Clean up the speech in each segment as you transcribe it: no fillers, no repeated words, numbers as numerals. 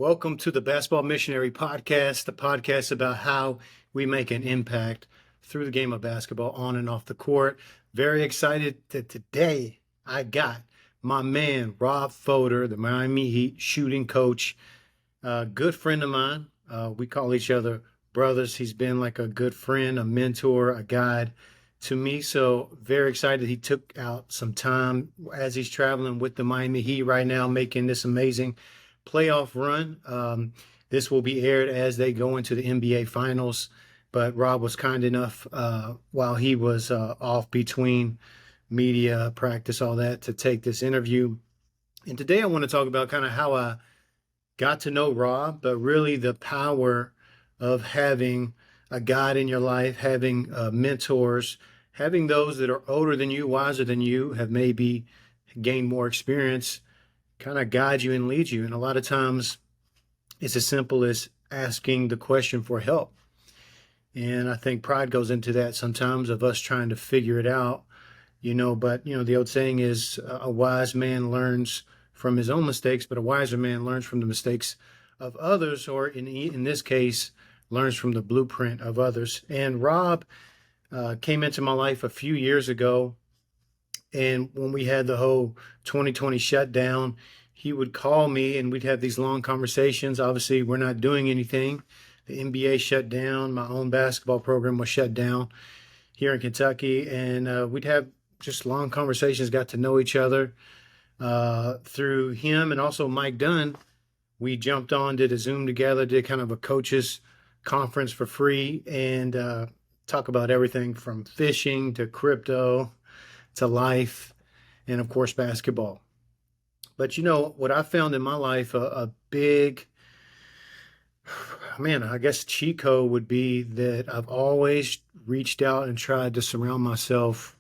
Welcome to the Basketball Missionary Podcast, the podcast about how we make an impact through the game of basketball on and off the court. Very excited that today I got my man, Rob Fodor, the Miami Heat shooting coach, a good friend of mine. We call each other brothers. He's been like a good friend, a mentor, a guide to me. So very excited he took out some time as he's traveling with the Miami Heat right now, making this amazing playoff run. This will be aired as they go into the NBA Finals. But Rob was kind enough while he was off between media, practice, all that, to take this interview. And today I want to talk about kind of how I got to know Rob, but really the power of having a guide in your life, having mentors, having those that are older than you, wiser than you, have maybe gained more experience, kind of guide you and lead you. And a lot of times it's as simple as asking the question for help. And I think pride goes into that sometimes, of us trying to figure it out, but the old saying is a wise man learns from his own mistakes, but a wiser man learns from the mistakes of others, or in this case, learns from the blueprint of others. And Rob came into my life a few years ago. And when we had the whole 2020 shutdown, he would call me and we'd have these long conversations. Obviously, we're not doing anything. The NBA shut down. My own basketball program was shut down here in Kentucky. And we'd have just long conversations, got to know each other through him and also Mike Dunn. We jumped on, did a Zoom together, did kind of a coaches conference for free, and talk about everything from fishing to crypto to life, and of course, basketball. But what I found in my life, a big, I guess cheat code would be that I've always reached out and tried to surround myself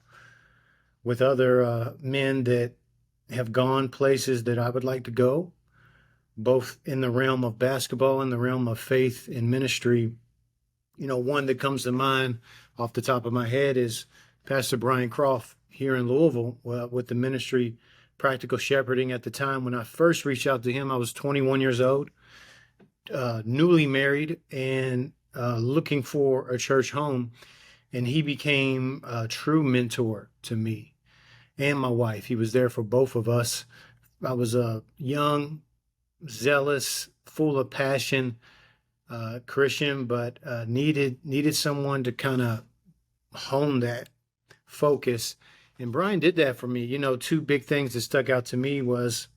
with other men that have gone places that I would like to go, both in the realm of basketball and the realm of faith and ministry. One that comes to mind off the top of my head is Pastor Brian Croft here in Louisville with the ministry Practical Shepherding. At the time when I first reached out to him, I was 21 years old, newly married, and looking for a church home. And he became a true mentor to me and my wife. He was there for both of us. I was a young, zealous, full of passion Christian, but needed someone to kind of hone that focus. And Brian did that for me. Two big things that stuck out to me was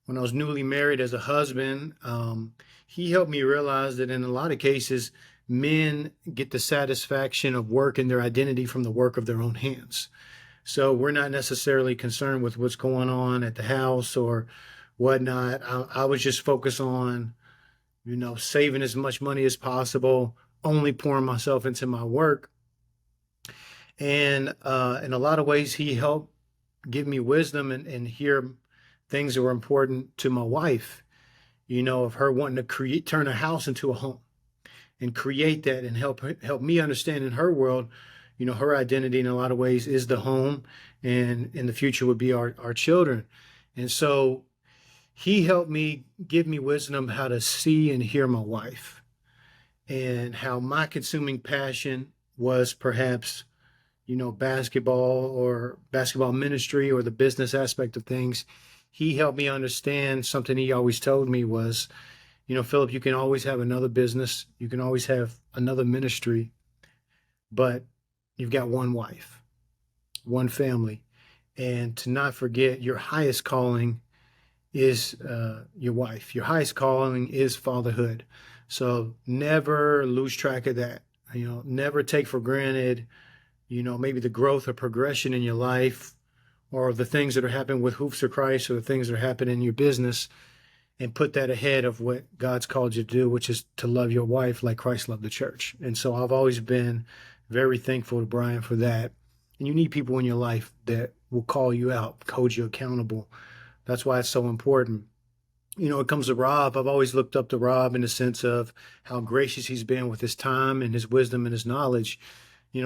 when I was newly married as a husband, he helped me realize that in a lot of cases, men get the satisfaction of work and their identity from the work of their own hands. So we're not necessarily concerned with what's going on at the house or whatnot. I was just focused on, saving as much money as possible, only pouring myself into my work. And in a lot of ways, he helped give me wisdom and hear things that were important to my wife, of her wanting to turn a house into a home and create that and help me understand in her world, her identity in a lot of ways is the home, and in the future would be our children. And so he helped me give me wisdom how to see and hear my wife, and how my consuming passion was perhaps basketball or basketball ministry or the business aspect of things. He helped me understand something he always told me was, Philip, you can always have another business. You can always have another ministry, but you've got one wife, one family. And to not forget, your highest calling is your wife. Your highest calling is fatherhood. So never lose track of that. Never take for granted maybe the growth or progression in your life, or the things that are happening with Hoops of Christ, or the things that are happening in your business, and put that ahead of what God's called you to do, which is to love your wife like Christ loved the church. And so I've always been very thankful to Brian for that. And you need people in your life that will call you out, hold you accountable. That's why it's so important. It comes to Rob. I've always looked up to Rob in the sense of how gracious he's been with his time and his wisdom and his knowledge.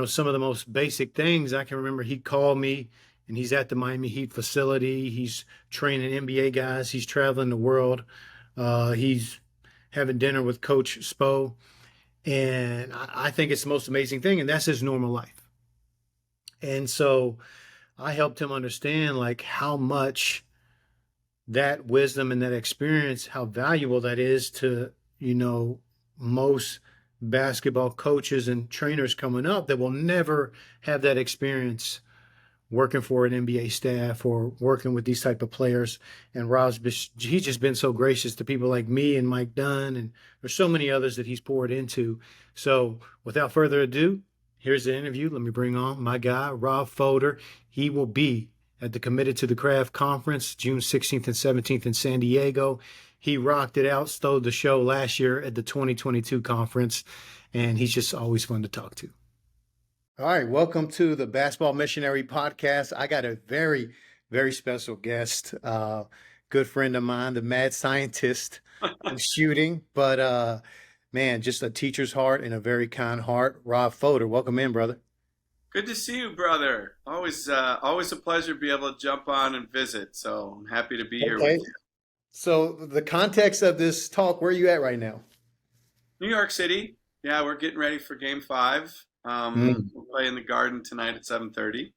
Some of the most basic things I can remember, he called me and he's at the Miami Heat facility. He's training NBA guys. He's traveling the world He's having dinner with Coach Spo, and I think it's the most amazing thing, and that's his normal life. And so I helped him understand like how much that wisdom and that experience, how valuable that is to, most basketball coaches and trainers coming up that will never have that experience working for an NBA staff or working with these type of players. And he's just been so gracious to people like me and Mike Dunn, and there's so many others that he's poured into. So without further ado, here's the interview. Let me bring on my guy, Rob Fodor. He will be at the Committed to the Craft Conference, June 16th and 17th in San Diego. He rocked it out, stole the show last year at the 2022 conference, and he's just always fun to talk to. All right, welcome to the Basketball Missionary Podcast. I got a very, very special guest, good friend of mine, the mad scientist of shooting, but man, just a teacher's heart and a very kind heart. Rob Fodor, welcome in, brother. Good to see you, brother. Always a pleasure to be able to jump on and visit. So I'm happy to be here with Okay, you. so the context of this talk, where are you at right now? New York City. Yeah, we're getting ready for Game 5. Mm. We'll play in the Garden tonight at 7:30.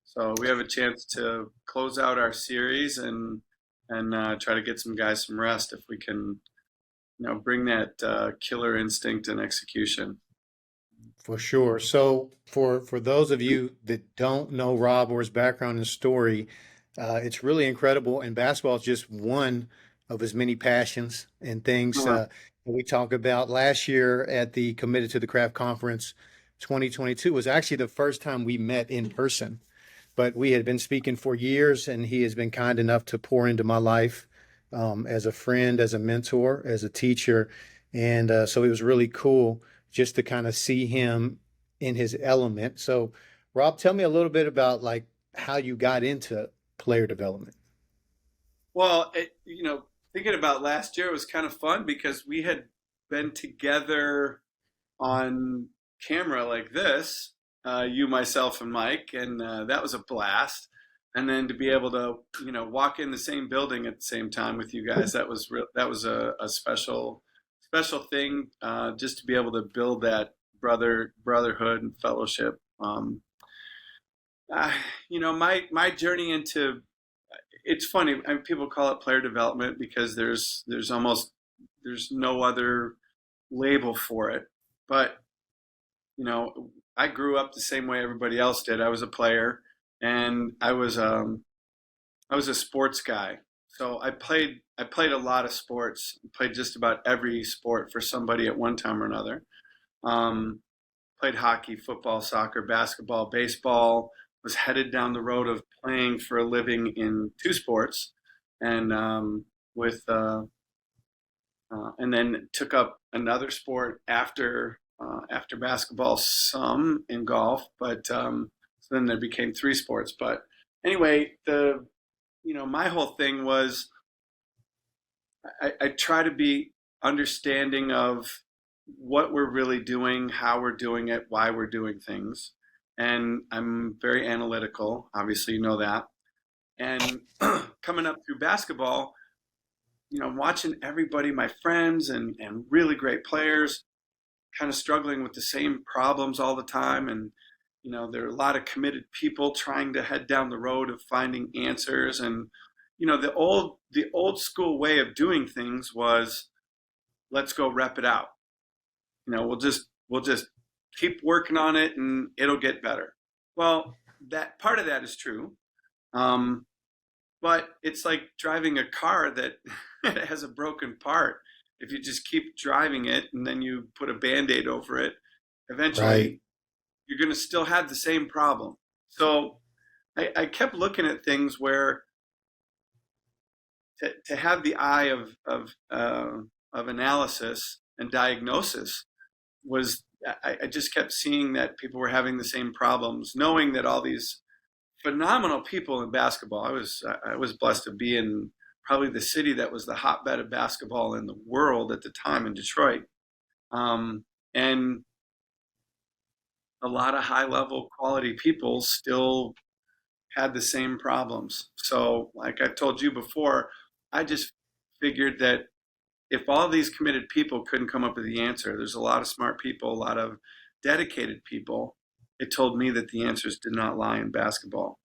So we have a chance to close out our series and try to get some guys some rest if we can, bring that killer instinct and execution. For sure. So for those of you that don't know Rob or his background and story, it's really incredible. And basketball is just one of his many passions and things Uh, that we talk about. Last year at the Committed to the Craft Conference 2022 was actually the first time we met in person, but we had been speaking for years, and he has been kind enough to pour into my life as a friend, as a mentor, as a teacher. And so it was really cool just to kind of see him in his element. So, Rob, tell me a little bit about like how you got into player development. well, thinking about last year, it was kind of fun because we had been together on camera like this, you, myself, and Mike, and that was a blast. And then to be able to, walk in the same building at the same time with you guys, that was a special thing, just to be able to build that brotherhood and fellowship. Uh, my journey into it's funny. I mean, people call it player development because there's no other label for it, but you know, I grew up the same way everybody else did. I was a player, and I was a sports guy. So I played a lot of sports. Played just about every sport for somebody at one time or another. Um, Played hockey, football, soccer, basketball, baseball. Was headed down the road of playing for a living in two sports, and with and then took up another sport after basketball, some in golf, but so then there became three sports. But anyway, my whole thing was I try to be understanding of what we're really doing, how we're doing it, why we're doing things, and I'm very analytical. Obviously, you know that. And coming up through basketball, watching everybody, my friends and really great players, kind of struggling with the same problems all the time. And, there are a lot of committed people trying to head down the road of finding answers. And, the old school way of doing things was let's go rep it out. We'll just keep working on it and it'll get better. Well, that part of that is true. Um, but it's like driving a car that has a broken part. If you just keep driving it and then you put a band-aid over it, Right. eventually you're going to still have the same problem. So I kept looking at things where to have the eye of analysis and diagnosis was I just kept seeing that people were having the same problems, knowing that all these phenomenal people in basketball. I was blessed to be in probably the city that was the hotbed of basketball in the world at the time in Detroit, and a lot of high level quality people still had the same problems. So, like I've told you before, I just figured that if all these committed people couldn't come up with the answer, there's a lot of smart people, a lot of dedicated people. It told me that the answers did not lie in basketball.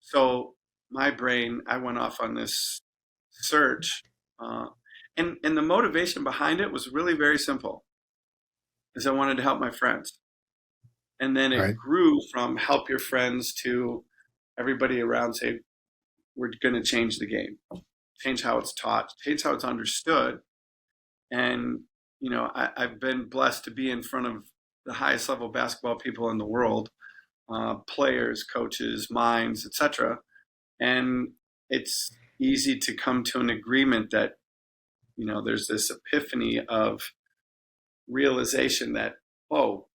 So my brain, I went off on this search, uh, and the motivation behind it was really very simple, is I wanted to help my friends. And then it Right. grew from help your friends to everybody around say, we're going to change the game, change how it's taught, change how it's understood. And, I've been blessed to be in front of the highest level basketball people in the world, players, coaches, minds, etc. And it's easy to come to an agreement that, there's this epiphany of realization that, oh,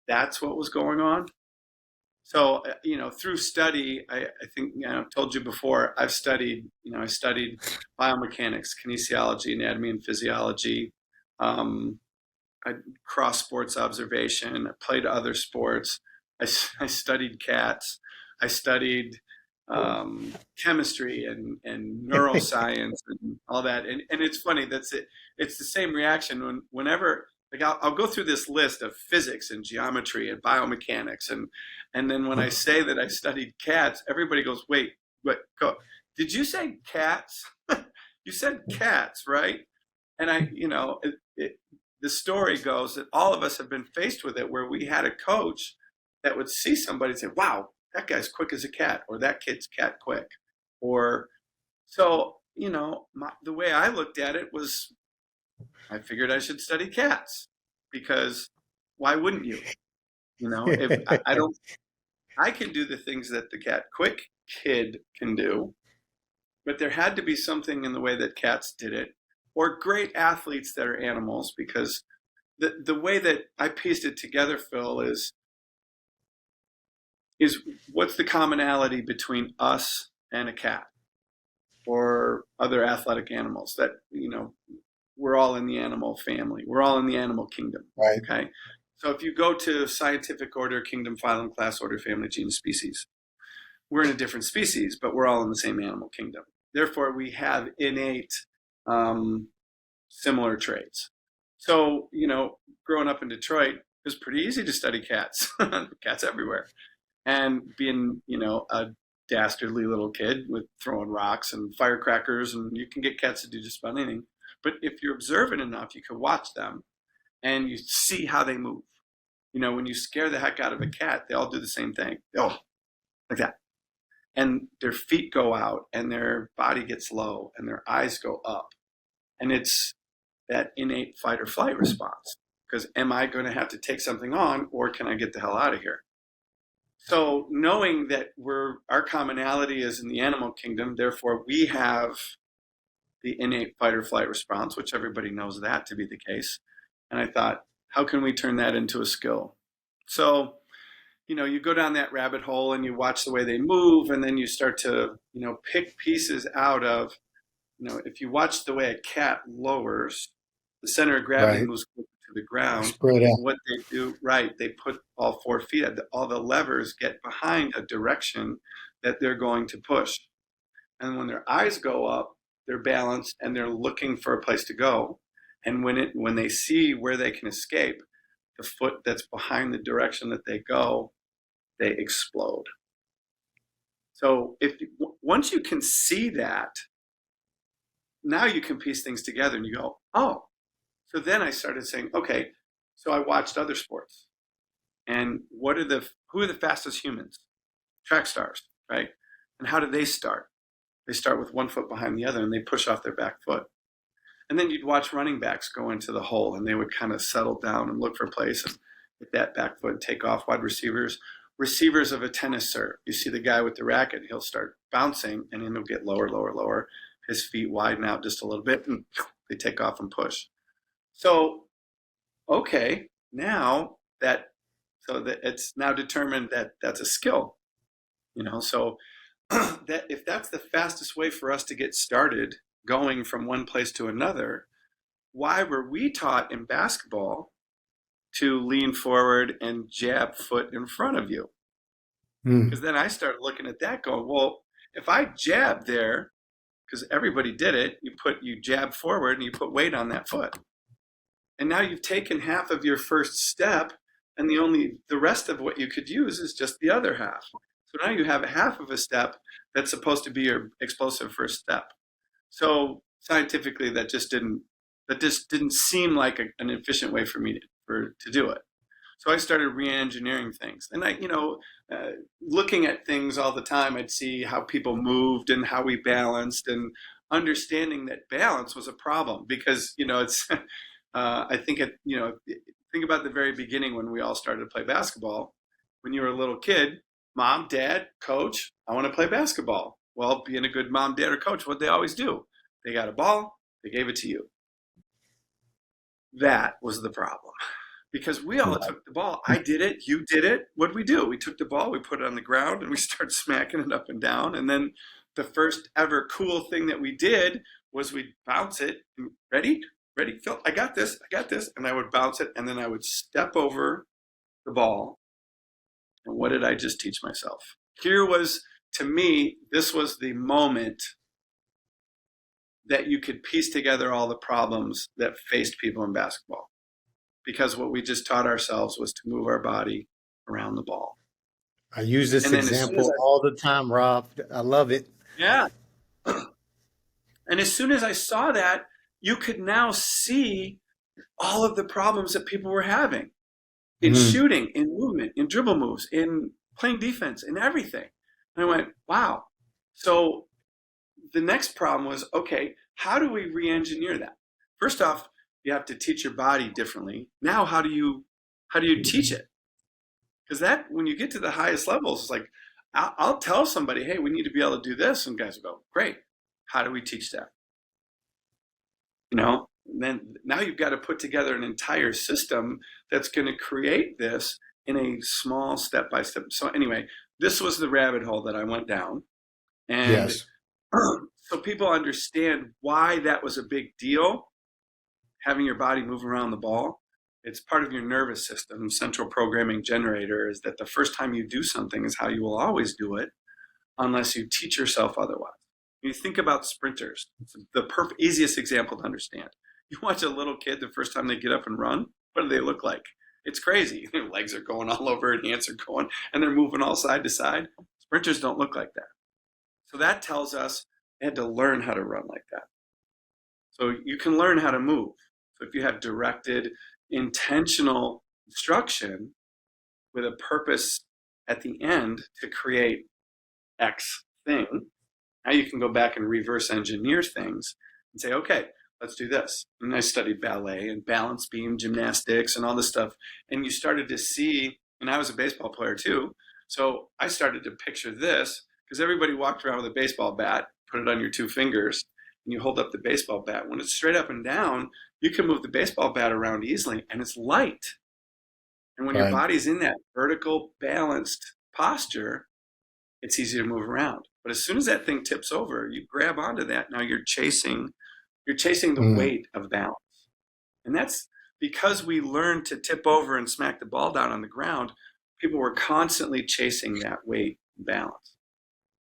that's what was going on. So, through study, I think, I've told you before, I studied biomechanics, kinesiology, anatomy and physiology. I cross sports observation. I played other sports. I studied cats. I studied chemistry and neuroscience and all that. And it's funny. That's it. It's the same reaction whenever like I'll go through this list of physics and geometry and biomechanics and then when I say that I studied cats, everybody goes, "Wait, what? Did you say cats? You said cats, right?" And the story goes that all of us have been faced with it where we had a coach that would see somebody and say, "Wow, that guy's quick as a cat," or "That kid's cat quick." Or so, the way I looked at it was I figured I should study cats because why wouldn't you? If I don't, I can do the things that the cat quick kid can do, but there had to be something in the way that cats did it, or great athletes that are animals, because the way that I pieced it together, Phil, is what's the commonality between us and a cat or other athletic animals that, we're all in the animal family. We're all in the animal kingdom. Right. Okay. So if you go to scientific order, kingdom, phylum, class, order, family, genus, species, we're in a different species, but we're all in the same animal kingdom. Therefore, we have innate similar traits. So, growing up in Detroit, it was pretty easy to study cats, cats everywhere. And being, a dastardly little kid with throwing rocks and firecrackers, and you can get cats to do just about anything. But if you're observant enough, you can watch them and you see how they move. When you scare the heck out of a cat, they all do the same thing. Oh, like that. And their feet go out and their body gets low and their eyes go up. And it's that innate fight or flight response. Because am I going to have to take something on or can I get the hell out of here? So knowing that our commonality is in the animal kingdom, therefore we have the innate fight or flight response, which everybody knows that to be the case. And I thought, how can we turn that into a skill? So, you go down that rabbit hole and you watch the way they move, and then you start to, pick pieces out of, if you watch the way a cat lowers, the center of gravity Right. moves closer to the ground. Spread out. What they do, right, they put all 4 feet, all the levers get behind a direction that they're going to push. And when their eyes go up, they're balanced and they're looking for a place to go. And when they see where they can escape, the foot that's behind the direction that they go, they explode. So once you can see that, now you can piece things together and you go, oh. So then I started saying, okay, so I watched other sports. And who are the fastest humans? Track stars, right? And how do they start? They start with one foot behind the other and they push off their back foot. And then you'd watch running backs go into the hole and they would kind of settle down and look for a place and with that back foot take off. Wide receivers of a tennis serve. You see the guy with the racket, he'll start bouncing and then he'll get lower, lower, lower. His feet widen out just a little bit and they take off and push. So, okay, so that it's now determined that that's a skill, so that if that's the fastest way for us to get started going from one place to another, why were we taught in basketball to lean forward and jab foot in front of you? Because then I started looking at that going, well, if I jab there, because everybody did it. You jab forward and you put weight on that foot. And now you've taken half of your first step, and the rest of what you could use is just the other half. So now you have a half of a step that's supposed to be your explosive first step. So scientifically, that just didn't seem like an efficient way for me to do it. So I started re-engineering things, and looking at things all the time, I'd see how people moved and how we balanced, and understanding that balance was a problem because it's. I think think about the very beginning when we all started to play basketball. When you were a little kid, mom, dad, coach, I want to play basketball. Well, being a good mom, dad, or coach, what they always do, they got a ball, they gave it to you. That was the problem. Because we all took the ball. I did it. You did it. What did we do? We took the ball, we put it on the ground, and we started smacking it up and down. And then the first ever cool thing that we did was we'd bounce it. Ready, Phil, I got this. And I would bounce it, and then I would step over the ball. And what did I just teach myself? To me, this was the moment that you could piece together all the problems that faced people in basketball. Because what we just taught ourselves was to move our body around the ball. I use this example all the time, Rob. I love it. Yeah. And as soon as I saw that, you could now see all of the problems that people were having in shooting, in movement, in dribble moves, in playing defense, in everything. And I went, wow. So the next problem was, okay, how do we re-engineer that? First off, you have to teach your body differently. Now, how do you teach it? Because that, when you get to the highest levels, it's like, I'll tell somebody, hey, we need to be able to do this. And guys will go, great. How do we teach that? And then now you've got to put together an entire system that's going to create this in a small step-by-step. So anyway, this was the rabbit hole that I went down. And yes. So people understand why that was a big deal. Having your body move around the ball, it's part of your nervous system. Central programming generator is that the first time you do something is how you will always do it, unless you teach yourself otherwise. When you think about sprinters, it's the easiest example to understand. You watch a little kid the first time they get up and run, what do they look like? It's crazy. Their legs are going all over, and hands are going, and they're moving all side to side. Sprinters don't look like that. So that tells us they had to learn how to run like that. So you can learn how to move. So if you have directed, intentional instruction with a purpose at the end to create X thing, now you can go back and reverse engineer things and say, okay, let's do this. And I studied ballet and balance beam gymnastics and all this stuff. And you started to see, and I was a baseball player too, so I started to picture this, because everybody walked around with a baseball bat, put it on your two fingers, and you hold up the baseball bat. When it's straight up and down, you can move the baseball bat around easily, and it's light. And when your body's in that vertical, balanced posture, it's easy to move around. But as soon as that thing tips over, you grab onto that. Now you're chasing the weight of balance. And that's because we learned to tip over and smack the ball down on the ground. People were constantly chasing that weight and balance.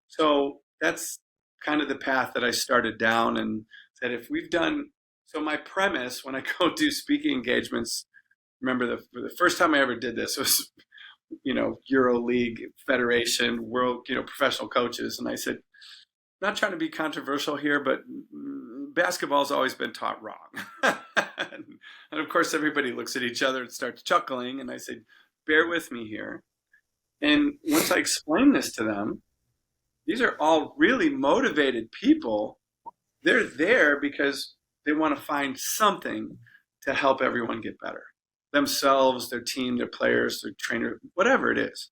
So that's kind of the path that I started down, and said, if we've done, so my premise when I go do speaking engagements, remember the first time I ever did this was, Euro League Federation, world, professional coaches. And I said, not trying to be controversial here, but basketball's always been taught wrong. And of course, everybody looks at each other and starts chuckling. And I said, bear with me here. And once I explained this to them, these are all really motivated people. They're there because they want to find something to help everyone get better. Themselves, their team, their players, their trainer, whatever it is.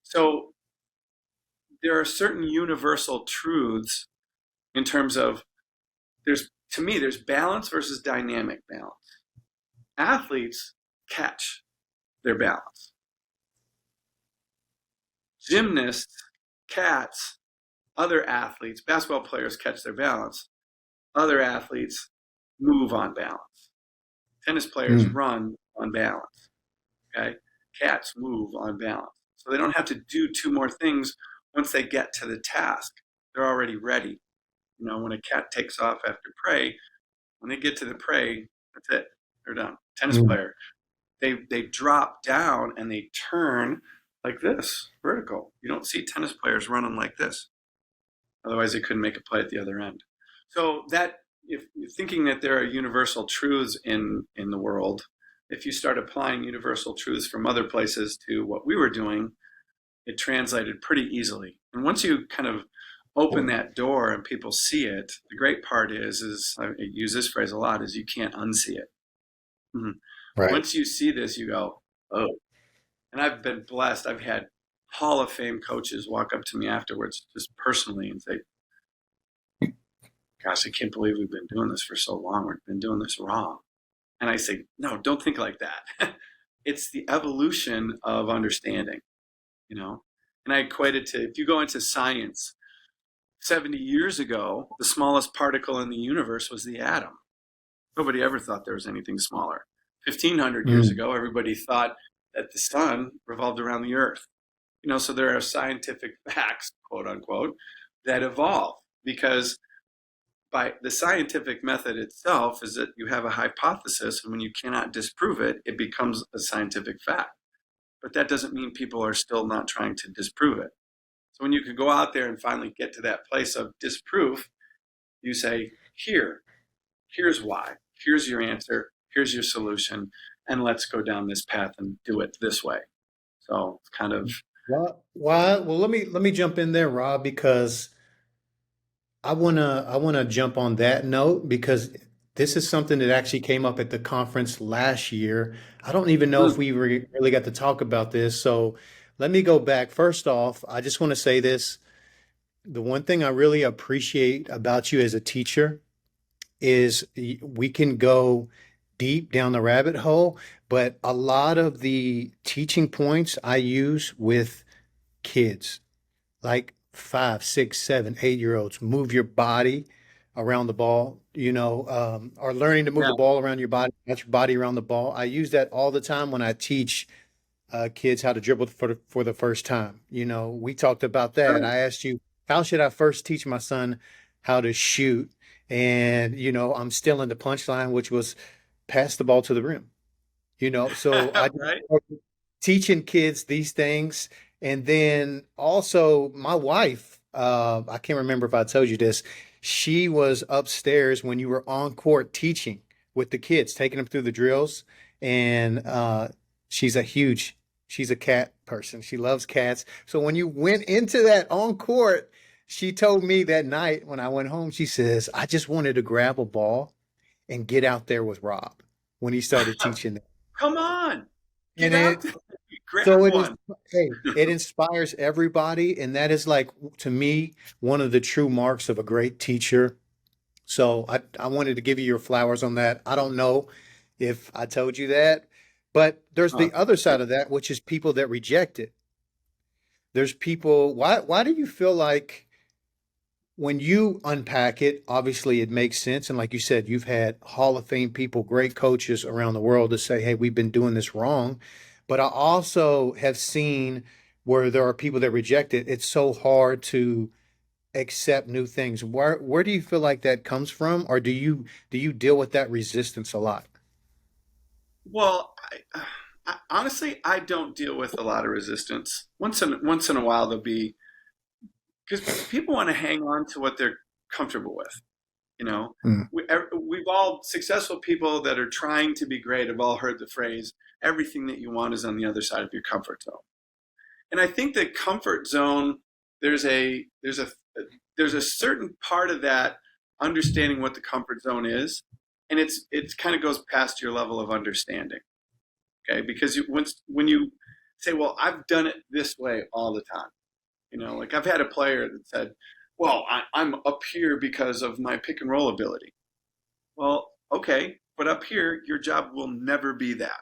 So there are certain universal truths in terms of, there's balance versus dynamic balance. Athletes catch their balance. Gymnasts, cats, other athletes, basketball players catch their balance. Other athletes move on balance. Tennis players run on balance. Okay? Cats move on balance. So they don't have to do two more things once they get to the task. They're already ready. When a cat takes off after prey, when they get to the prey, that's it. They're done. Tennis Mm. player, they drop down and they turn like this, vertical. You don't see tennis players running like this. Otherwise, they couldn't make a play at the other end. So that, if you're thinking that there are universal truths in the world, if you start applying universal truths from other places to what we were doing, it translated pretty easily. And once you kind of open that door and people see it, the great part is I use this phrase a lot, is you can't unsee it. Mm-hmm. Right. Once you see this, you go, oh. And I've been blessed. I've had Hall of Fame coaches walk up to me afterwards, just personally, and say, gosh, I can't believe we've been doing this for so long. We've been doing this wrong. And I say, no, don't think like that. It's the evolution of understanding, you know? And I equate it to, if you go into science, 70 years ago, the smallest particle in the universe was the atom. Nobody ever thought there was anything smaller. 1,500 years Mm. ago, everybody thought that the sun revolved around the earth. So there are scientific facts, quote unquote, that evolve because by the scientific method itself is that you have a hypothesis, and when you cannot disprove it, it becomes a scientific fact. But that doesn't mean people are still not trying to disprove it. So when you can go out there and finally get to that place of disproof, you say, here's why, here's your answer, here's your solution, and let's go down this path and do it this way. So it's kind of, Well, let me jump in there, Rob, because I wanna jump on that note because this is something that actually came up at the conference last year. I don't even know if we really got to talk about this. So let me go back. First off, I just want to say this. The one thing I really appreciate about you as a teacher is we can go deep down the rabbit hole, but a lot of the teaching points I use with kids, like 5, 6, 7, 8 year olds, move your body around the ball, or learning to move yeah. the ball around your body, not your body around the ball. I use that all the time when I teach kids how to dribble for the first time. We talked about that. I asked you, how should I first teach my son how to shoot? And, I'm still in the punchline, which was pass the ball to the rim. So I just Right? started teaching kids these things. And then also my wife, I can't remember if I told you this, she was upstairs when you were on court teaching with the kids, taking them through the drills. And she's a huge, she's a cat person. She loves cats. So when you went into that on court, she told me that night when I went home, she says, I just wanted to grab a ball and get out there with Rob when he started teaching. Come on, And get out it there, grab so it is one. hey, it inspires everybody, and that is like to me one of the true marks of a great teacher. So I wanted to give you your flowers on that. I don't know if I told you that, but there's Uh, the other side of that, which is people that reject it. There's people, why do you feel like when you unpack it, obviously it makes sense. And like you said, you've had Hall of Fame people, great coaches around the world to say, hey, we've been doing this wrong. But I also have seen where there are people that reject it. It's so hard to accept new things. Where do you feel like that comes from? Or do you deal with that resistance a lot? well, honestly, I don't deal with a lot of resistance. Once in a while, there'll be, because people want to hang on to what they're comfortable with. You know, Mm. we've all, successful people that are trying to be great have all heard the phrase, everything that you want is on the other side of your comfort zone. And I think the comfort zone, there's a there's a there's a certain part of that understanding what the comfort zone is, and it's kind of goes past your level of understanding. Okay, because when you say, well, I've done it this way all the time. Like I've had a player that said, well, I'm up here because of my pick and roll ability. Well, okay, but up here, your job will never be that.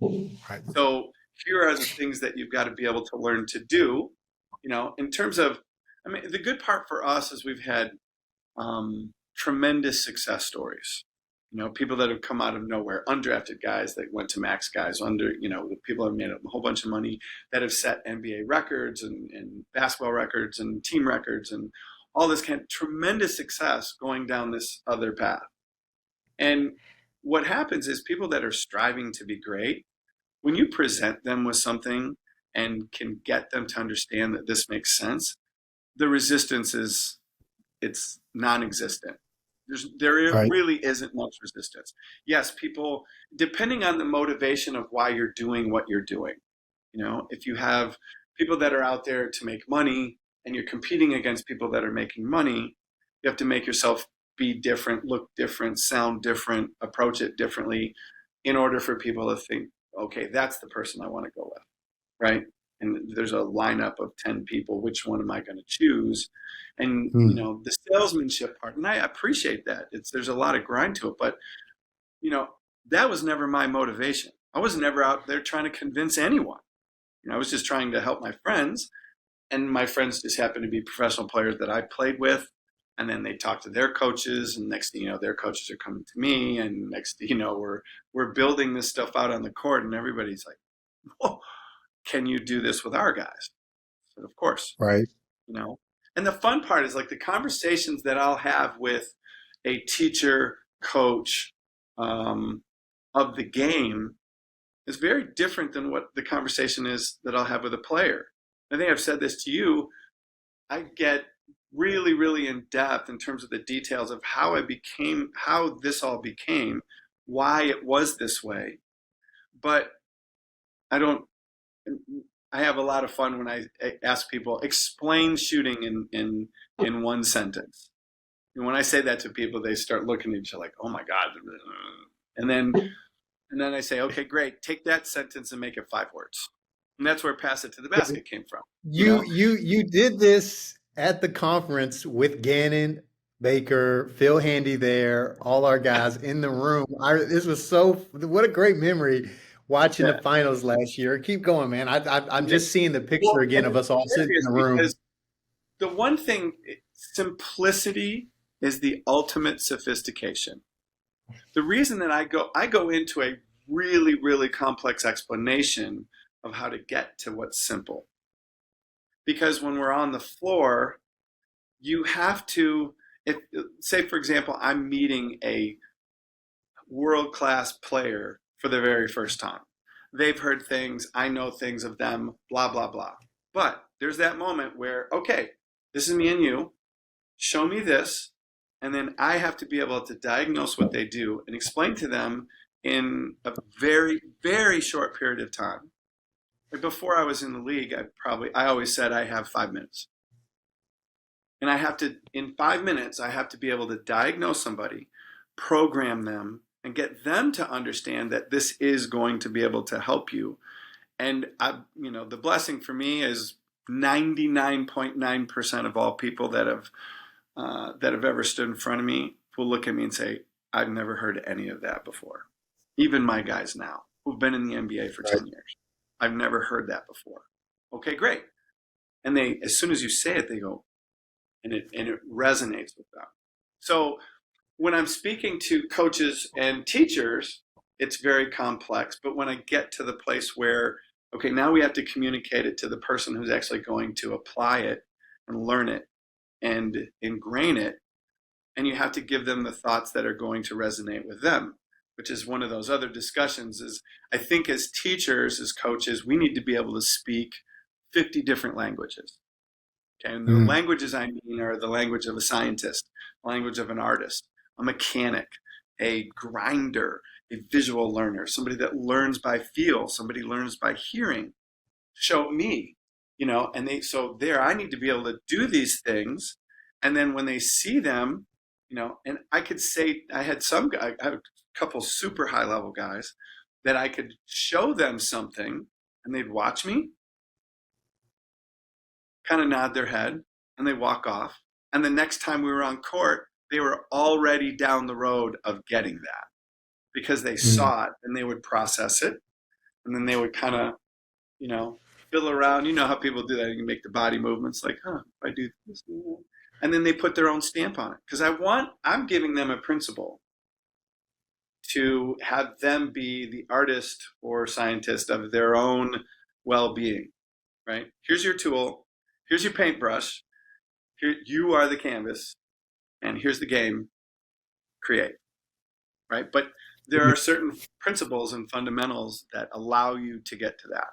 Right. So here are the things that you've got to be able to learn to do. In terms of, I mean, the good part for us is we've had tremendous success stories. People that have come out of nowhere, undrafted guys that went to max guys, the people have made a whole bunch of money that have set NBA records and basketball records and team records and all this kind of tremendous success going down this other path. And what happens is people that are striving to be great, when you present them with something and can get them to understand that this makes sense, the resistance it's non-existent. There Right. really isn't much resistance. Yes, people, depending on the motivation of why you're doing what you're doing, if you have people that are out there to make money and you're competing against people that are making money, you have to make yourself be different, look different, sound different, approach it differently in order for people to think, okay, that's the person I want to go with, right? And there's a lineup of 10 people. Which one am I going to choose? And, Mm. the salesmanship part, and I appreciate that. There's a lot of grind to it, but, you know, that was never my motivation. I was never out there trying to convince anyone. I was just trying to help my friends, and my friends just happened to be professional players that I played with. And then they talk to their coaches, and next thing you know, their coaches are coming to me, and next thing you know, we're building this stuff out on the court, and everybody's like, "Whoa, can you do this with our guys?" I said, "Of course." Right. you know and the fun part is like the conversations that I'll have with a teacher coach of the game is very different than what the conversation is that I'll have with a player. I think I've said this to you. I get really, really in depth in terms of the details of how this all became, why it was this way. But I don't I have a lot of fun when I ask people explain shooting in one sentence. And when I say that to people, they start looking at each other like, "Oh my god!" And then I say, "Okay, great. Take that sentence and make it 5 words." And that's where "pass it to the basket" came from. You You know, you you did this at the conference with Gannon, Baker, Phil Handy there, all our guys in the room. This was so what a great memory watching the yeah. finals last year. Keep going, man. I'm And it, just seeing the picture well, again and of it's us all sitting in hilarious the room. because the one thing, simplicity is the ultimate sophistication. The reason that I go into a really, really complex explanation of how to get to what's simple. Because when we're on the floor, you have to, if say for example, I'm meeting a world class player for the very first time. They've heard things, I know things of them, blah, blah, blah. But there's that moment where, okay, this is me and you, show me this, and then I have to be able to diagnose what they do and explain to them in a very, very short period of time. Like before I was in the league, I always said I have 5 minutes. And I have to, in 5 minutes, I have to be able to diagnose somebody, program them, and get them to understand that this is going to be able to help you. And the blessing for me is 99.9% of all people that have ever stood in front of me will look at me and say, "I've never heard any of that before." Even my guys now who've been in the NBA for Right. 10 years, "I've never heard that before." Okay, great. And they, as soon as you say it, they go, and it resonates with them. So when I'm speaking to coaches and teachers, it's very complex. But when I get to the place where, okay, now we have to communicate it to the person who's actually going to apply it and learn it and ingrain it, and you have to give them the thoughts that are going to resonate with them, which is one of those other discussions. Is I think as teachers, as coaches, we need to be able to speak 50 different languages. Okay, and the Mm. languages I mean are the language of a scientist, language of an artist, a mechanic, a grinder, a visual learner, somebody that learns by feel, somebody learns by hearing. Show me, and so there I need to be able to do these things, and then when they see them, and I could say I had I had a couple super high level guys that I could show them something, and they'd watch me, kind of nod their head, and they walk off. And the next time we were on court, they were already down the road of getting that because they Mm. saw it and they would process it. And then they would kind of, you know, fiddle around. You know how people do that. You can make the body movements like, huh, if I do this. And then they put their own stamp on it. Because I'm giving them a principle to have them be the artist or scientist of their own well being, right? Here's your tool. Here's your paintbrush. Here, you are the canvas, and here's the game. Create, right? But there are certain principles and fundamentals that allow you to get to that.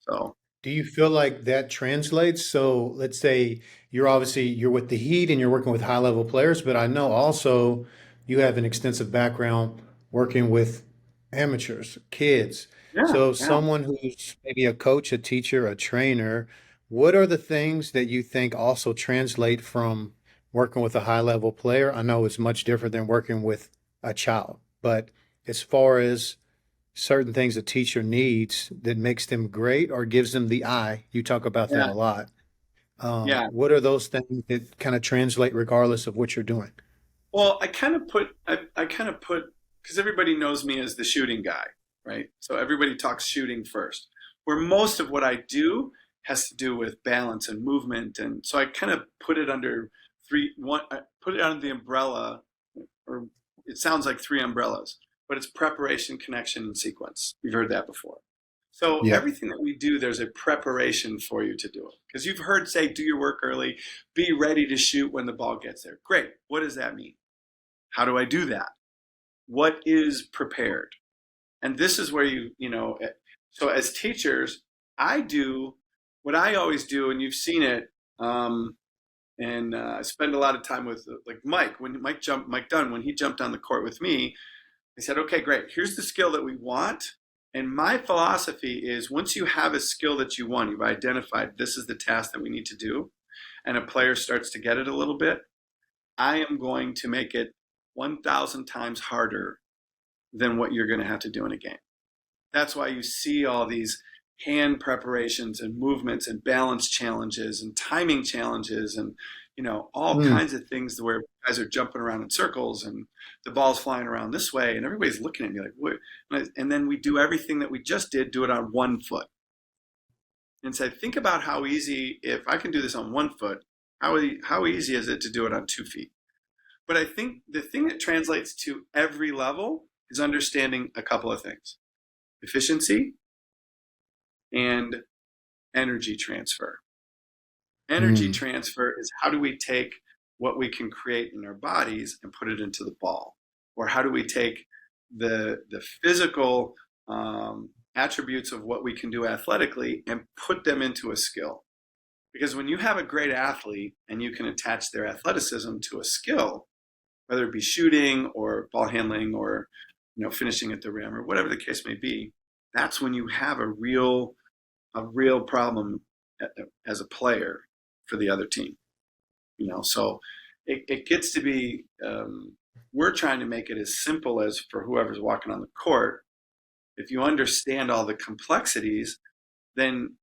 So Do you feel like that translates? So let's say you're with the Heat and you're working with high level players, but I know also you have an extensive background working with amateurs, kids. yeah, So yeah, someone who's maybe a coach, a teacher, a trainer, what are the things that you think also translate from working with a high level player? I know it's much different than working with a child, but as far as certain things a teacher needs that makes them great or gives them the eye. You talk about that yeah, a lot. yeah. What are those things that kind of translate regardless of what you're doing? Well, I kind of put because everybody knows me as the shooting guy, right? So everybody talks shooting first. Where most of what I do has to do with balance and movement, and so I kind of put it under I put it under the umbrella, or it sounds like three umbrellas, but it's preparation, connection, and sequence. You've heard that before. So Yeah. everything that we do, there's a preparation for you to do it. Because you've heard say, do your work early, be ready to shoot when the ball gets there. Great. What does that mean? How do I do that? What is prepared? And this is where so as teachers, I do what I always do, and you've seen it. And I spend a lot of time with like Mike. When Mike Dunn, when he jumped on the court with me, I said, okay, great. Here's the skill that we want. And my philosophy is once you have a skill that you want, you've identified this is the task that we need to do, and a player starts to get it a little bit, I am going to make it 1,000 times harder than what you're going to have to do in a game. That's why you see all these hand preparations and movements and balance challenges and timing challenges and all Mm. kinds of things where guys are jumping around in circles and the ball's flying around this way and everybody's looking at me like what, and then we do everything that we just did, do it on one foot and say think about how easy, if I can do this on one foot, how easy is it to do it on 2 feet. But I think the thing that translates to every level is understanding a couple of things: efficiency and energy transfer. Energy Mm. transfer is how do we take what we can create in our bodies and put it into the ball? Or how do we take the physical attributes of what we can do athletically and put them into a skill? Because when you have a great athlete and you can attach their athleticism to a skill, whether it be shooting or ball handling or finishing at the rim or whatever the case may be, that's when you have a real problem as a player for the other team. So it gets to be we're trying to make it as simple as for whoever's walking on the court. If you understand all the complexities, then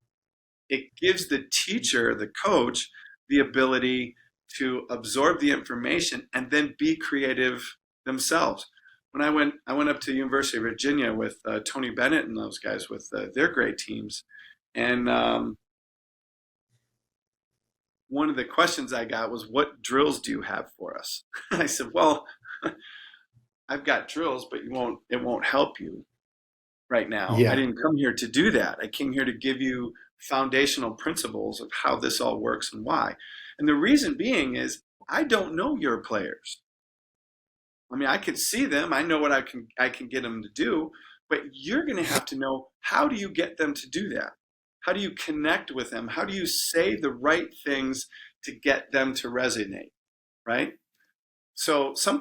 it gives the teacher, the coach, the ability to absorb the information and then be creative themselves. When I went up to University of Virginia with Tony Bennett and those guys with their great teams, and one of the questions I got was, "What drills do you have for us?" I said, "Well, I've got drills, but it won't help you right now. I Yeah. didn't come here to do that. I came here to give you foundational principles of how this all works and why." And the reason being is I don't know your players. I mean, I can see them. I know what I can get them to do, but you're going to have to know how do you get them to do that? How do you connect with them? How do you say the right things to get them to resonate, right? So some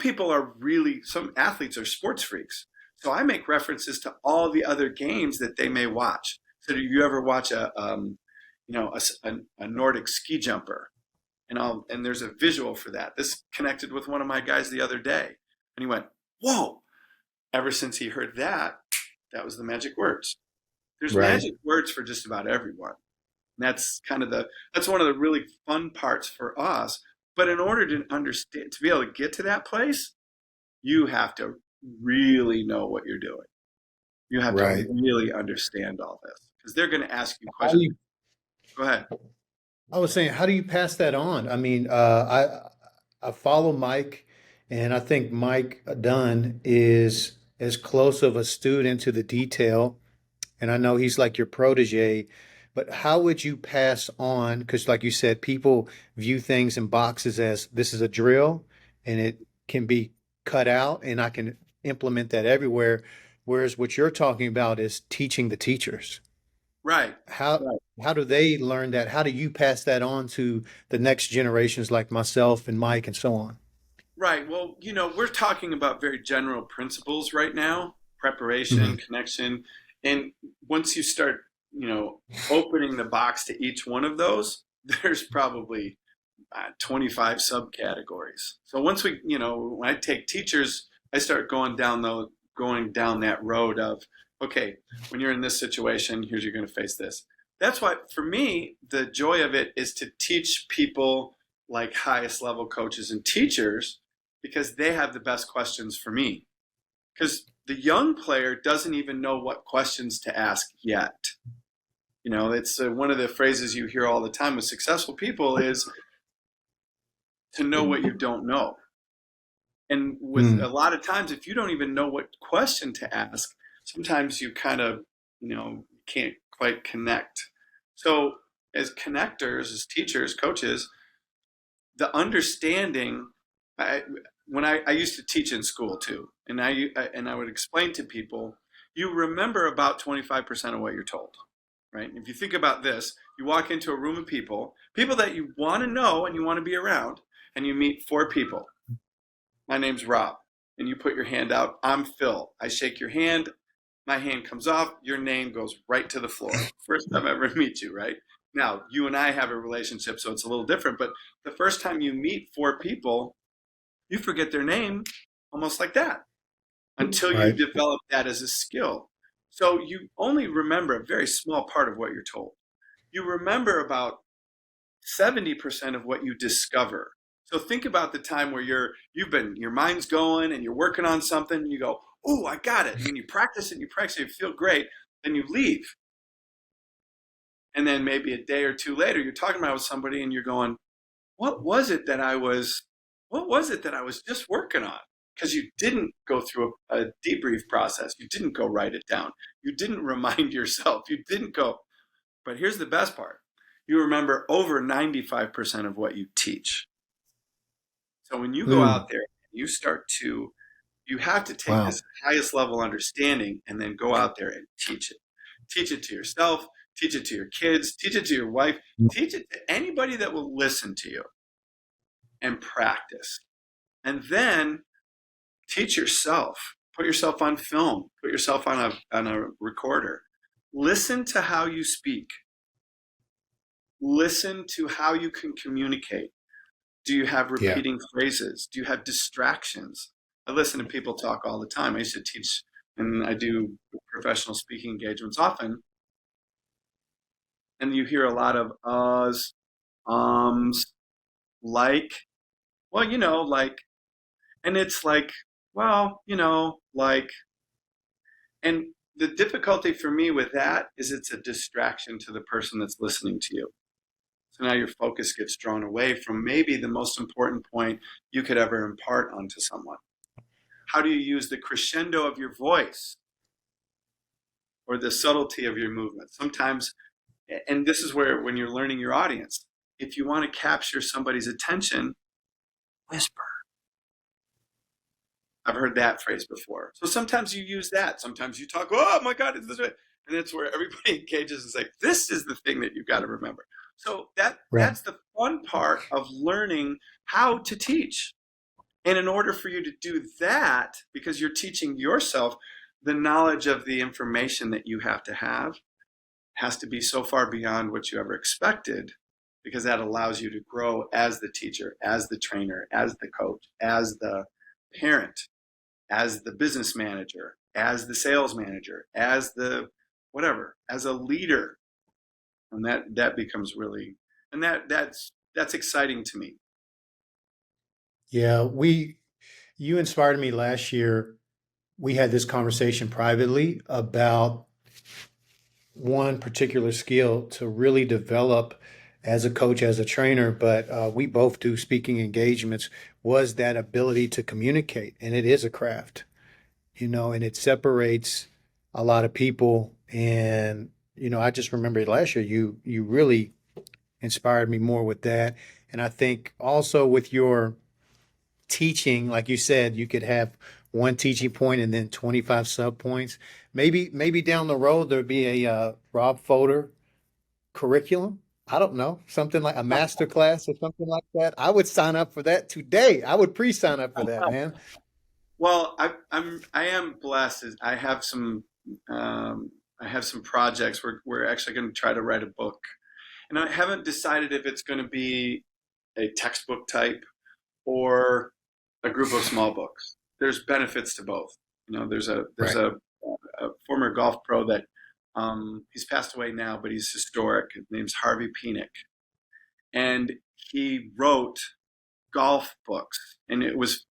athletes are sports freaks. So I make references to all the other games that they may watch. So do you ever watch a Nordic ski jumper? And there's a visual for that. This connected with one of my guys the other day, and he went, "Whoa!" Ever since he heard that, that was the magic words. There's Right. magic words for just about everyone. And that's one of the really fun parts for us. But in order to understand, to be able to get to that place, you have to really know what you're doing. You have to Right. really understand all this because they're going to ask you How do questions. you, Go ahead. I was saying, how do you pass that on? I mean, I follow Mike, and I think Mike Dunn is as close of a student to the detail, and I know he's like your protege, But how would you pass on? Because, like you said, people view things in boxes as this is a drill and it can be cut out and I can implement that everywhere. Whereas what you're talking about is teaching the teachers. Right. How Right. how do they learn that? How do you pass that on to the next generations like myself and Mike and so on? Right. Well, we're talking about very general principles right now, Hmm. preparation, connection. And once you start, opening the box to each one of those, there's probably 25 subcategories. So once when I take teachers, I start going down that road of, okay, when you're in this situation, here's you're going to face this. That's why, for me, the joy of it is to teach people like highest level coaches and teachers because they have the best questions for me. Because the young player doesn't even know what questions to ask yet. It's one of the phrases you hear all the time with successful people is to know what you don't know. And with a Mm, lot of times, if you don't even know what question to ask, sometimes you kind of, can't quite connect. So, as connectors, as teachers, coaches, the understanding, I, when I used to teach in school too, and I would explain to people, you remember about 25% of what you're told, right? If you think about this, you walk into a room of people that you want to know and you want to be around, and you meet four people. My name's Rob. And you put your hand out. I'm Phil. I shake your hand. My hand comes off. Your name goes right to the floor. First time I ever meet you, right? Now, you and I have a relationship, so it's a little different. But the first time you meet four people, you forget their name almost like that until you right. develop that as a skill. So you only remember a very small part of what you're told. You remember about 70% of what you discover. So think about the time where your mind's going and you're working on something and you go, "Oh, I got it." And then you practice it and you practice it, you feel great, then you leave. And then maybe a day or two later you're talking about it with somebody and you're going, "What was it that I was just working on?" Because you didn't go through a debrief process. You didn't go write it down. You didn't remind yourself. You didn't go. But here's the best part. You remember over 95% of what you teach. So when you go Mm, out there and you have to take wow. this highest level understanding and then go out there and teach it. Teach it to yourself, teach it to your kids, teach it to your wife, teach it to anybody that will listen to you and practice. And then teach yourself. Put yourself on film, put yourself on a recorder. Listen to how you speak. Listen to how you can communicate. Do you have Yeah. repeating phrases? Do you have distractions? I listen to people talk all the time. I used to teach and I do professional speaking engagements often, and you hear a lot of uhs, ums, like, well, like, and it's like, well, like, and the difficulty for me with that is it's a distraction to the person that's listening to you. So now your focus gets drawn away from maybe the most important point you could ever impart onto someone. How do you use the crescendo of your voice or the subtlety of your movement? Sometimes, and this is where, when you're learning your audience, if you want to capture somebody's attention, whisper. I've heard that phrase before. So sometimes you use that. Sometimes you talk, oh my God, is this right? And it's where everybody engages and say, this is the thing that you've got to remember. So Right. that's the fun part of learning how to teach. And in order for you to do that, because you're teaching yourself, the knowledge of the information that you have to have has to be so far beyond what you ever expected, because that allows you to grow as the teacher, as the trainer, as the coach, as the parent, as the business manager, as the sales manager, as the whatever, as a leader. And that becomes really, and that's exciting to me. Yeah. You inspired me last year. We had this conversation privately about one particular skill to really develop as a coach, as a trainer, but we both do speaking engagements, was that ability to communicate. And it is a craft, and it separates a lot of people. And, I just remember last year you really inspired me more with that. And I think also with your teaching, like you said, you could have one teaching point and then 25 sub points. Maybe down the road there'd be a Rob Fodor curriculum. I don't know, something like a master class or something like that. I would sign up for that today. I would pre-sign up for that, man. Well, I am blessed. Um, I have some projects. We're actually going to try to write a book, and I haven't decided if it's going to be a textbook type or a group of small books. There's benefits to both. There's Right. a former golf pro that he's passed away now, but he's historic. His name's Harvey Penick, and he wrote golf books, and it was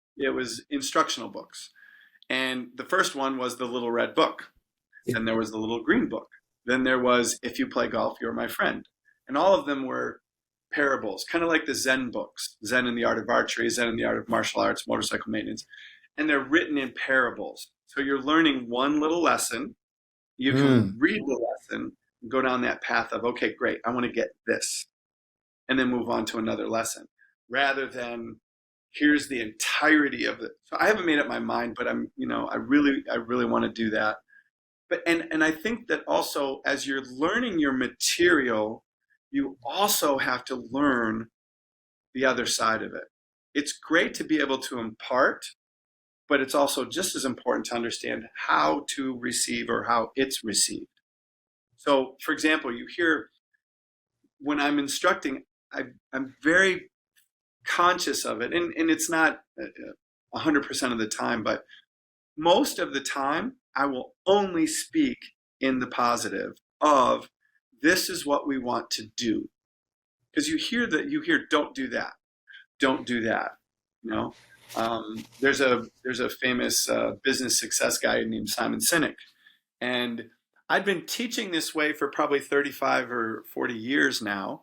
instructional books. And the first one was the Little Red Book. Then there was the Little Green Book. Then there was If You Play Golf, You're My Friend. And all of them were parables, kind of like the Zen books, Zen in the Art of Archery, Zen in the Art of Martial Arts, Motorcycle Maintenance. And they're written in parables. So you're learning one little lesson. You can Mm, read the lesson and go down that path of, okay, great, I want to get this, and then move on to another lesson rather than here's the entirety of it. So I haven't made up my mind, but I really want to do that. But and I think that also as you're learning your material, you also have to learn the other side of it. It's great to be able to impart, but it's also just as important to understand how to receive or how it's received. So, for example, you hear when I'm instructing, I'm very conscious of it, and it's not 100% of the time, but most of the time, I will only speak in the positive of this is what we want to do. Because you hear don't do that, don't do that. You know, there's a famous business success guy named Simon Sinek, and I've been teaching this way for probably 35 or 40 years now.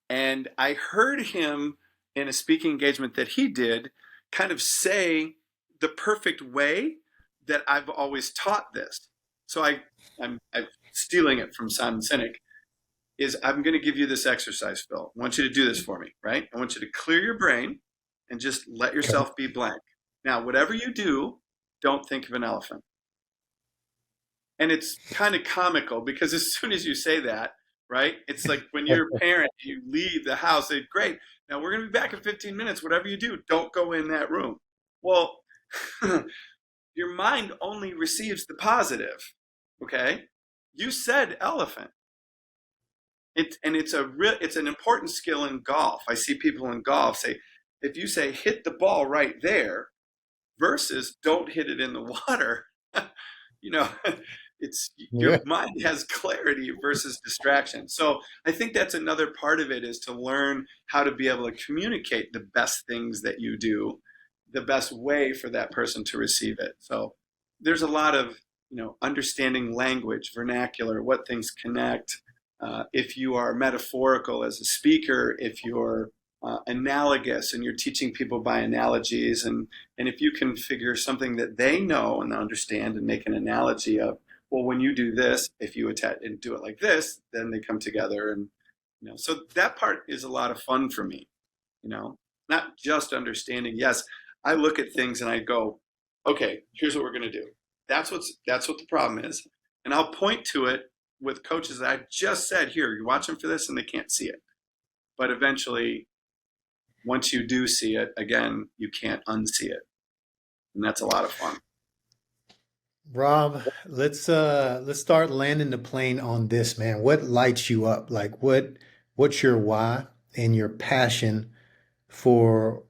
And I heard him in a speaking engagement that he did kind of say the perfect way that I've always taught this. So I'm stealing it from Simon Sinek. Is I'm going to give you this exercise, Phil. I want you to do this for me, right? I want you to clear your brain and just let okay. yourself be blank. Now, whatever you do, don't think of an elephant. And it's kind of comical because as soon as you say that, right, it's like when you're a parent, you leave the house, say, great, now we're going to be back in 15 minutes. Whatever you do, don't go in that room. Well, your mind only receives the positive. Okay. You said elephant. It's an important skill in golf. I see people in golf say, if you say hit the ball right there versus don't hit it in the water, you know, it's Yeah. your mind has clarity versus distraction. So I think that's another part of it is to learn how to be able to communicate the best things that you do, the best way for that person to receive it. So there's a lot of understanding language, vernacular, what things connect. If you are metaphorical as a speaker, if you're analogous and you're teaching people by analogies, and if you can figure something that they know and understand and make an analogy of, well, when you do this, if you attach and do it like this, then they come together, and so that part is a lot of fun for me. You know, not just understanding. Yes, I look at things and I go, okay, here's what we're going to do. That's what the problem is, and I'll point to it with coaches that I just said, here, you're watching for this, and they can't see it. But eventually, once you do see it, again, you can't unsee it, and that's a lot of fun. Rob, let's start landing the plane on this, man. What lights you up? Like what's your why and your passion for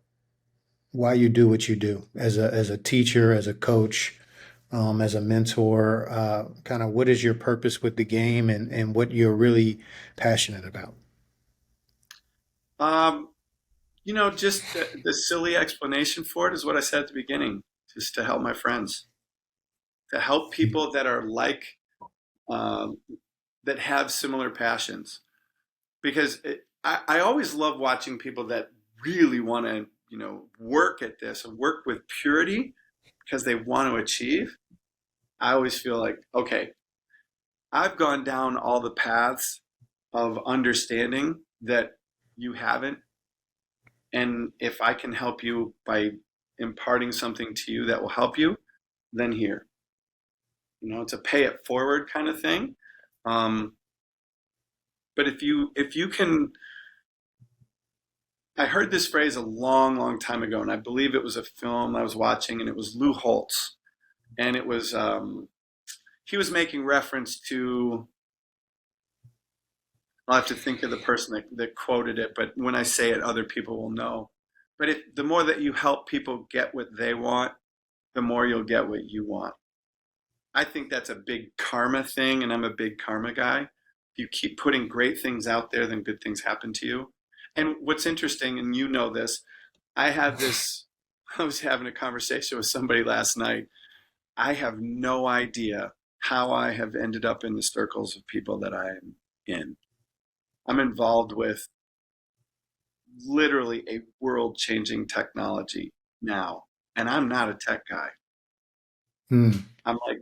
why you do what you do as a teacher, as a coach, as a mentor, kind of what is your purpose with the game and what you're really passionate about? Um, just the silly explanation for it is what I said at the beginning, just to help my friends, to help people that are um, that have similar passions. Because I always love watching people that really want to, work at this and work with purity because they want to achieve. I always feel like, okay, I've gone down all the paths of understanding that you haven't. And if I can help you by imparting something to you that will help you, then here. It's a pay it forward kind of thing. Um, but if you can, I heard this phrase a long, long time ago, and I believe it was a film I was watching, and it was Lou Holtz, and it was he was making reference to. I'll have to think of the person that quoted it, but when I say it, other people will know. But the more that you help people get what they want, the more you'll get what you want. I think that's a big karma thing, and I'm a big karma guy. If you keep putting great things out there, then good things happen to you. And what's interesting, and you know this, I have this, I was having a conversation with somebody last night. I have no idea how I have ended up in the circles of people that I am in. I'm involved with literally a world changing technology now, and I'm not a tech guy. Hmm. I'm like,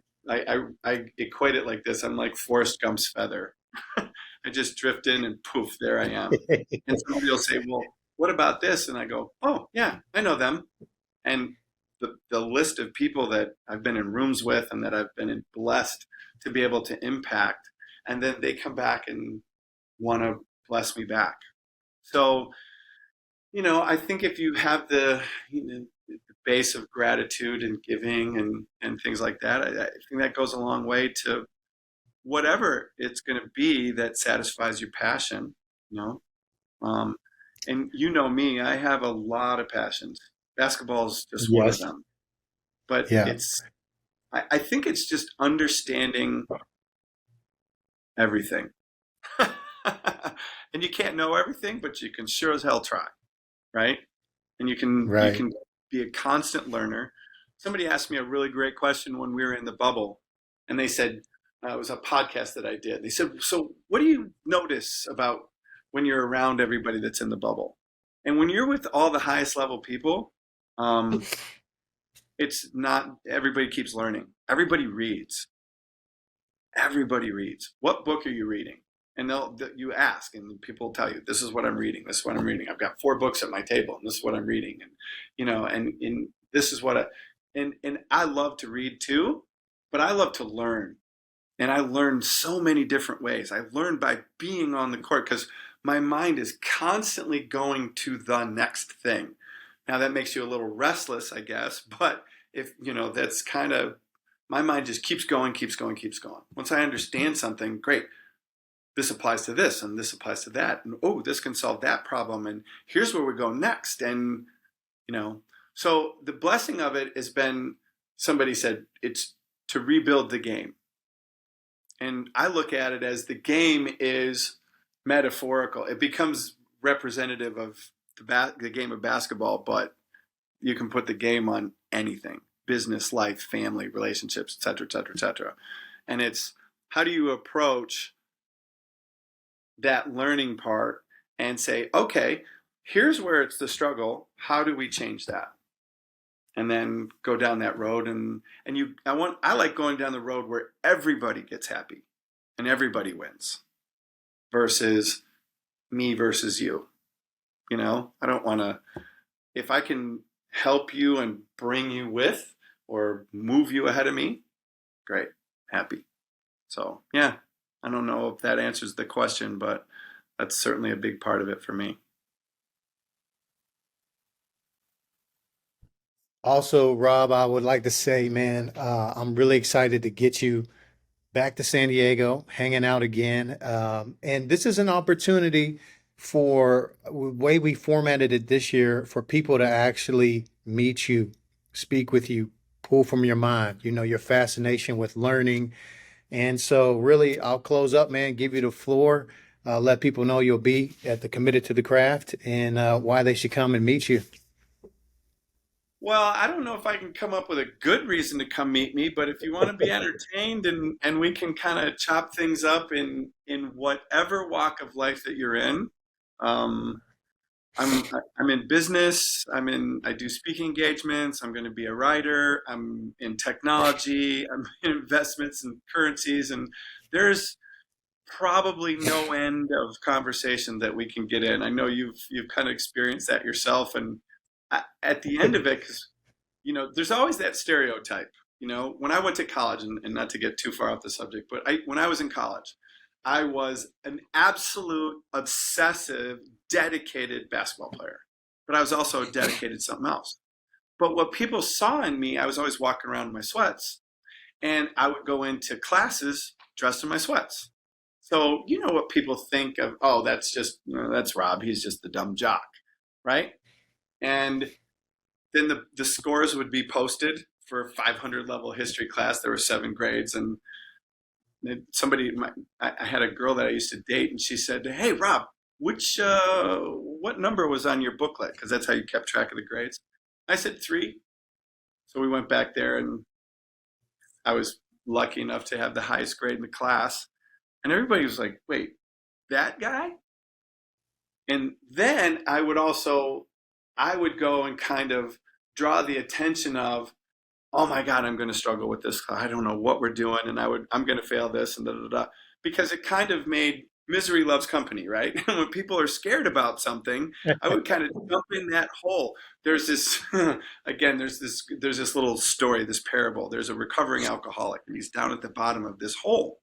I equate it like this. I'm like Forrest Gump's feather. I just drift in and poof, there I am. And somebody will say, well, what about this? And I go, oh, yeah, I know them. And the list of people that I've been in rooms with and that I've been blessed to be able to impact, and then they come back and want to bless me back. So, I think if you have the base of gratitude and giving and things like that, I think that goes a long way to whatever it's going to be that satisfies your passion, you know. Um, and you know me, I have a lot of passions. Basketball is just one of Yes. them. But Yeah. I think it's just understanding everything. And you can't know everything, but you can sure as hell try, right? And you Right. can be a constant learner. Somebody asked me a really great question when we were in the bubble, and they said it was a podcast that I did. They said, "So, what do you notice about when you're around everybody that's in the bubble?" And when you're with all the highest level people, um, it's not everybody keeps learning. Everybody reads. Everybody reads. What book are you reading? And you ask, and people will tell you, "This is what I'm reading. This is what I'm reading. I've got 4 books at my table, and this is what I'm reading." And and this is what and I love to read too, but I love to learn, and I learn so many different ways. I learn by being on the court because my mind is constantly going to the next thing. Now that makes you a little restless, I guess, but if that's kind of my mind just keeps going, keeps going, keeps going. Once I understand something, great. This applies to this and this applies to that. And oh, this can solve that problem. And here's where we go next. And, so the blessing of it has been somebody said it's to rebuild the game. And I look at it as the game is metaphorical. It becomes representative of the game of basketball, but you can put the game on anything: business, life, family, relationships, et cetera, et cetera, et cetera. And it's how do you approach that learning part and say, okay, here's where it's the struggle. How do we change that? And then go down that road. I like going down the road where everybody gets happy and everybody wins versus me versus you. I don't want to, if I can help you and bring you with or move you ahead of me, great, happy. So, yeah, I don't know if that answers the question, but that's certainly a big part of it for me. Also, Rob, I would like to say, man, I'm really excited to get you back to San Diego, hanging out again. And this is an opportunity for the way we formatted it this year for people to actually meet you, speak with you, pull from your mind, your fascination with learning. And so, really, I'll close up, man, give you the floor, let people know you'll be at the Committed to the Craft and why they should come and meet you. Well, I don't know if I can come up with a good reason to come meet me, but if you want to be entertained and we can kind of chop things up in whatever walk of life that you're in, um, I'm in business. I do speaking engagements. I'm going to be a writer. I'm in technology. I'm in investments and currencies, and there's probably no end of conversation that we can get in. I know you've kind of experienced that yourself, and at the end of it, because there's always that stereotype. When I went to college, and not to get too far off the subject, but when I was in college, I was an absolute obsessive, dedicated basketball player, but I was also dedicated to something else. But what people saw in me, I was always walking around in my sweats, and I would go into classes dressed in my sweats. So you know what people think of, oh, that's just, that's Rob. He's just the dumb jock, right? And then the scores would be posted for a 500 level history class. There were 7 grades, and I had a girl that I used to date, and she said, "Hey, Rob, what number was on your booklet? Because that's how you kept track of the grades." I said 3. So we went back there, and I was lucky enough to have the highest grade in the class. And everybody was like, "Wait, that guy?" And then I would go and kind of draw the attention of, "Oh my God, I'm going to struggle with this. I don't know what we're doing, and I'm going to fail this, and da da da," because it kind of made misery loves company, right? And when people are scared about something, I would kind of jump in that hole. There's this again. There's this little story, this parable. There's a recovering alcoholic, and he's down at the bottom of this hole,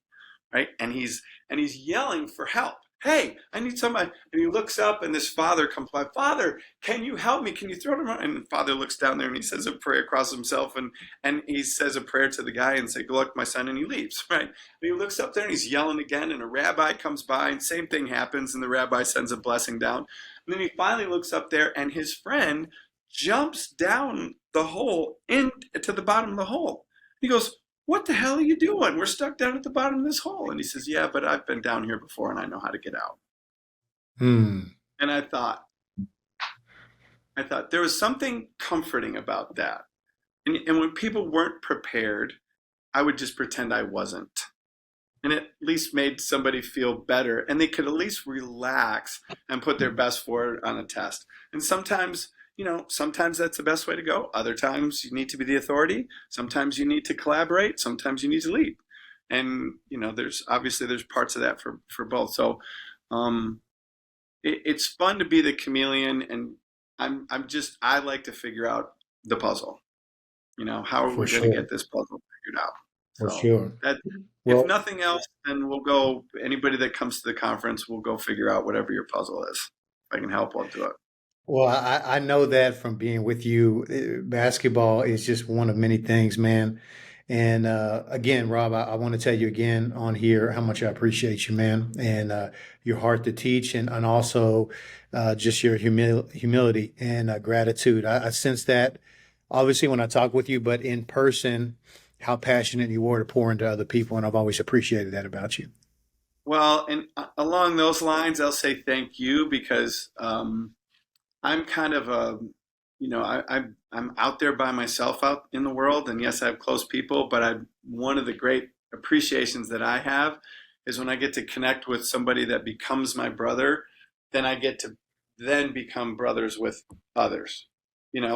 right? And he's yelling for help. "Hey, I need somebody." And he looks up, and this father comes by. "Father, can you help me? Can you throw it around?" And the father looks down there, and he says a prayer across himself, and he says a prayer to the guy and say, "Good luck, my son," and he leaves, right? And he looks up there, and he's yelling again, and a rabbi comes by, and same thing happens, and the rabbi sends a blessing down. And then he finally looks up there, and his friend jumps down the hole into the bottom of the hole. He goes, "What the hell are you doing? We're stuck down at the bottom of this hole." And he says, "Yeah, but I've been down here before, and I know how to get out." Hmm. And I thought there was something comforting about that. And when people weren't prepared, I would just pretend I wasn't. And it at least made somebody feel better, and they could at least relax and put their best forward on a test. And sometimes that's the best way to go. Other times you need to be the authority. Sometimes you need to collaborate. Sometimes you need to lead. And there's parts of that for both. So it's fun to be the chameleon, and I like to figure out the puzzle. How are For we going to sure. get this puzzle figured out? For So sure. that, if Well, nothing else, then we'll go. Anybody that comes to the conference, we'll go figure out whatever your puzzle is. If I can help, I'll do it. I know that from being with you. Basketball is just one of many things, man. And again, Rob, I want to tell you again on here how much I appreciate you, man, and your heart to teach, and also just your humility and gratitude. I sense that obviously when I talk with you, but in person, how passionate you were to pour into other people, and I've always appreciated that about you. Well, and along those lines, I'll say thank you because I'm kind of I'm out there by myself out in the world, and yes, I have close people, but one of the great appreciations that I have is when I get to connect with somebody that becomes my brother, then I get to then become brothers with others.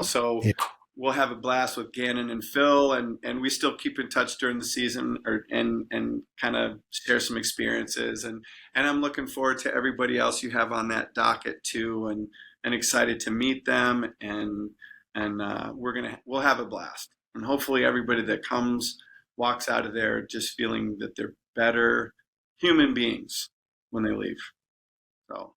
So Yeah. we'll have a blast with Gannon and Phil, and we still keep in touch during the season, and kind of share some experiences, and I'm looking forward to everybody else you have on that docket too, and excited to meet them, and we'll have a blast, and hopefully everybody that comes walks out of there just feeling that they're better human beings when they leave. So